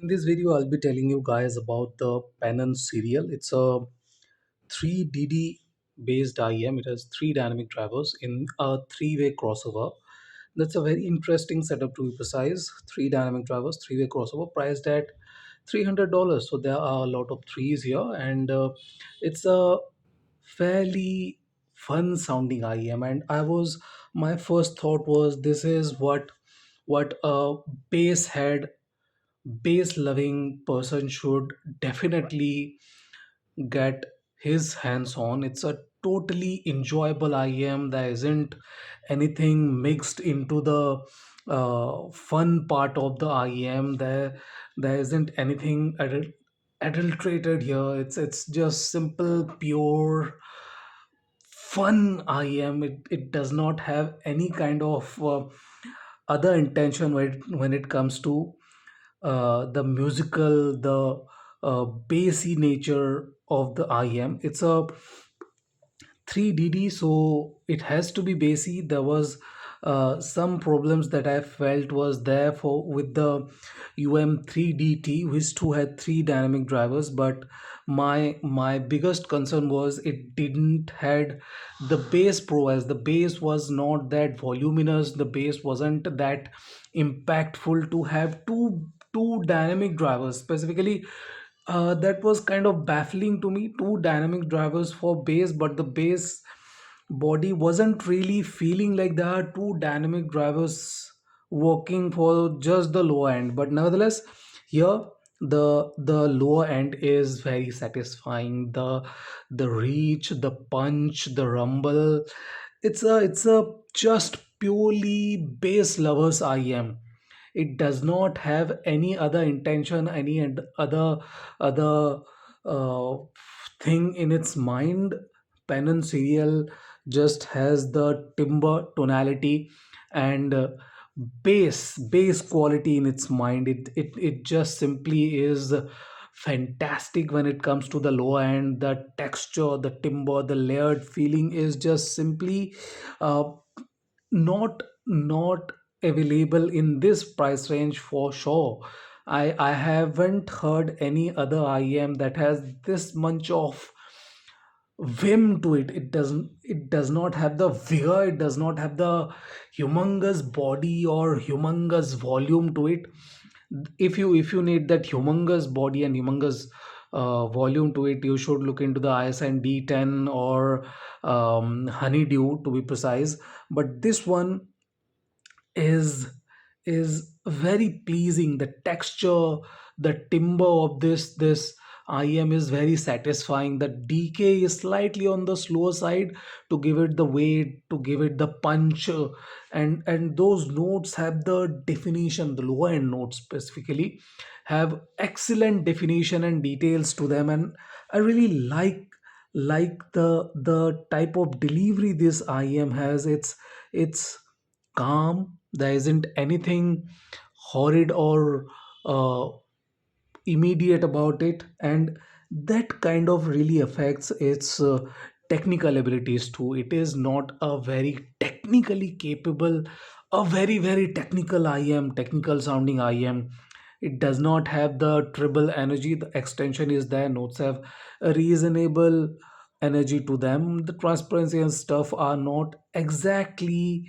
In this video, I'll be telling you guys about the Penon Serial. It's a 3DD based IEM. It has three dynamic drivers in a three-way crossover. That's a very interesting setup to be precise. Three dynamic drivers, three-way crossover, priced at $300. So there are a lot of threes here, and it's a fairly fun sounding IEM. And my first thought was this is what a bass head bass loving person should definitely get his hands on. It's a totally enjoyable IM. There isn't anything mixed into the fun part of the IM. There isn't anything adulterated here. It's just simple, pure fun IM. It does not have any kind of other intention when it comes to the musical, the bassy nature of the IM. It's a 3DD, so it has to be bassy. There was some problems that I felt was there for with the UM3DT, which too had three dynamic drivers, but my biggest concern was it didn't had the bass pro, as the bass was not that voluminous, the bass wasn't that impactful to have two dynamic drivers specifically. That was kind of baffling to me. Two dynamic drivers for bass, but the bass body wasn't really feeling like there are two dynamic drivers working for just the lower end. But nevertheless, here the lower end is very satisfying. The reach, the punch, the rumble. It's a just purely bass lovers IM. It does not have any other intention, any other uh, thing in its mind. Penon Serial just has the timber tonality and bass quality in its mind. It just simply is fantastic when it comes to the lower end. The texture, the timber, the layered feeling is just simply uh, not available in this price range for sure. I haven't heard any other IEM that has this much of vim to it. It does not have the vigor, it does not have the humongous body or humongous volume to it. If you need that humongous body and humongous volume to it, you should look into the ISN D10 or Honeydew, to be precise. But this one is is very pleasing. The texture, the timber of this IM is very satisfying. The DK is slightly on the slower side to give it the weight, to give it the punch, and those notes have the definition. The lower end notes specifically have excellent definition and details to them, and I really like the type of delivery this IM has. It's calm. There isn't anything horrid or uh, immediate about it, and that kind of really affects its technical abilities too. It is not a very technically capable, a very technical IM, technical sounding IM. It does not have the treble energy. The extension is there, notes have a reasonable energy to them. The transparency and stuff are not exactly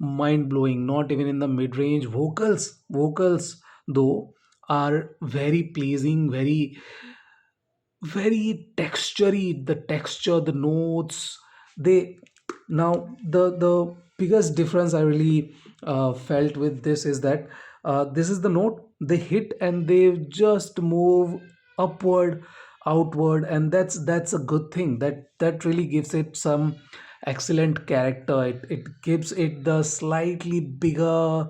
mind blowing, not even in the mid range. Vocals though are very pleasing, very textury. The texture, the notes, they now the biggest difference I really felt with this is that this is the note they hit and they just move upward, outward, and that's a good thing. That really gives it some excellent character. It gives it the slightly bigger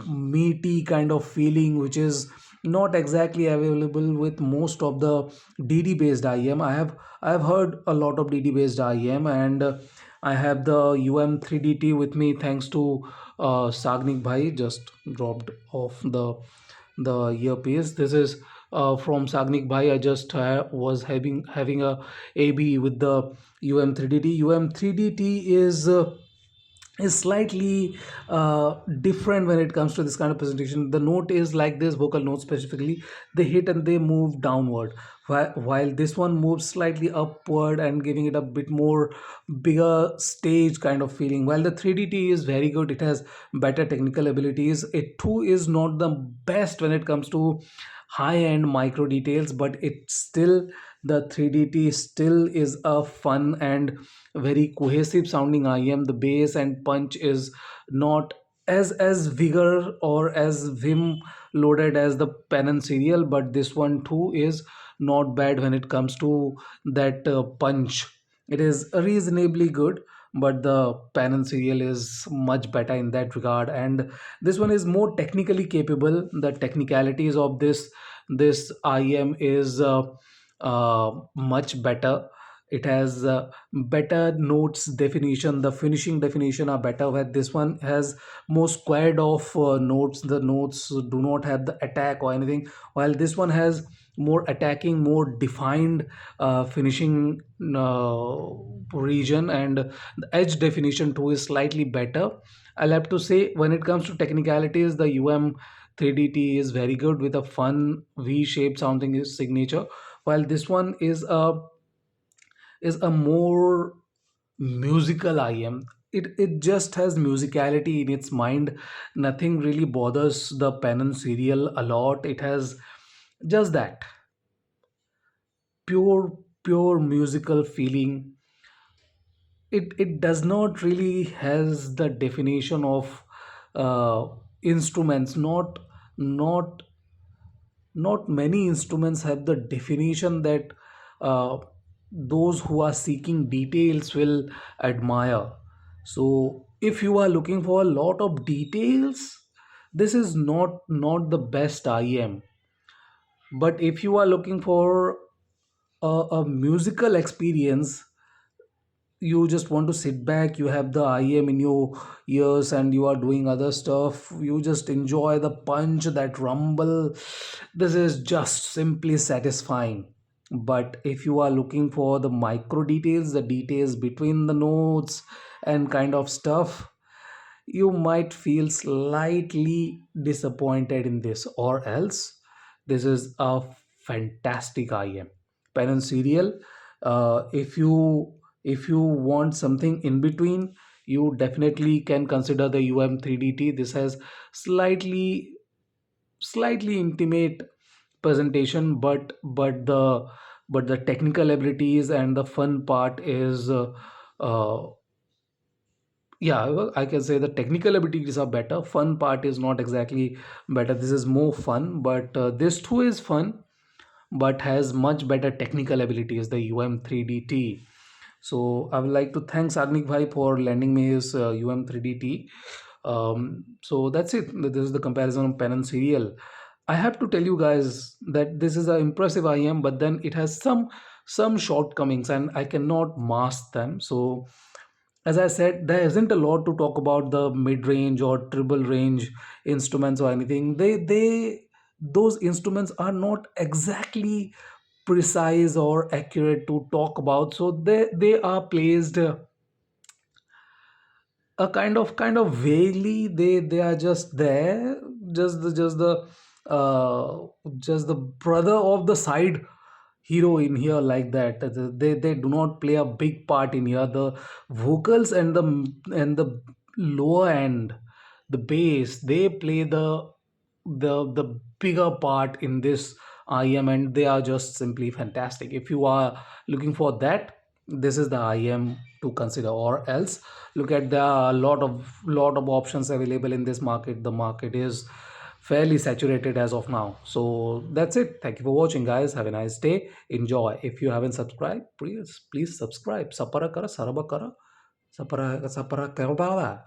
meaty kind of feeling, which is not exactly available with most of the DD based IEM. I have heard a lot of DD based IEM, and I have the UM3DT with me thanks to Sagnik Bhai, just dropped off the earpiece. This is from Sagnik Bhai. I just was having a AB with the UM3DT. UM3DT is is slightly different when it comes to this kind of presentation. The note is like this, vocal note specifically, they hit and they move downward, while this one moves slightly upward and giving it a bit more bigger stage kind of feeling. While the 3DT is very good, it has better technical abilities. It too is not the best when it comes to high end micro details, but it's still, the 3DT still is a fun and very cohesive sounding IM. The bass and punch is not as vigor or as vim loaded as the Penon Serial, but this one too is not bad when it comes to that punch. It is reasonably good, but the Penon Serial is much better in that regard, and this one is more technically capable. The technicalities of this IM is much better. It has better notes definition, the finishing definition are better, where this one has more squared off notes. The notes do not have the attack or anything, while this one has more attacking, more defined finishing region, and the edge definition too is slightly better. I'll have to say, when it comes to technicalities, the UM3DT is very good with a fun V-shaped sounding is signature, while this one is a more musical IM. It just has musicality in its mind. Nothing really bothers the Penon Serial a lot. It has just that pure musical feeling. It does not really has the definition of instruments. Not not many instruments have the definition that uh, those who are seeking details will admire. So if you are looking for a lot of details, this is not the best IM. But if you are looking for a musical experience, you just want to sit back, you have the IM in your ears and you are doing other stuff, you just enjoy the punch, that rumble, this is just simply satisfying. But if you are looking for the micro details, the details between the notes and kind of stuff, you might feel slightly disappointed in this, or else this is a fantastic IM. Pen and Serial, if you want something in between, you definitely can consider the UM3DT. This has slightly intimate presentation, but the technical abilities and the fun part is uh, yeah, well, I can say the technical abilities are better, fun part is not exactly better. This is more fun, but this too is fun, but has much better technical abilities, the UM3DT. So I would like to thank Sagnik Bhai for lending me his UM3DT. So that's it. This is the comparison of Pen and Serial. I have to tell you guys that this is an impressive IM, but then it has some shortcomings, and I cannot mask them. So as I said, there isn't a lot to talk about the mid-range or triple range instruments or anything. They those instruments are not exactly precise or accurate to talk about. So they are placed a kind of vaguely. They are just there, just the brother of the side hero in here, like that. They do not play a big part in here. The vocals and the lower end, the bass, they play the bigger part in this IM, and they are just simply fantastic. If you are looking for that, this is the IM to consider, or else look at, there are a lot of options available in this market. The market is fairly saturated as of now. So that's it. Thank you for watching, guys. Have a nice day. Enjoy. If you haven't subscribed, please subscribe. Sapara kara saraba kara sapara sapara kara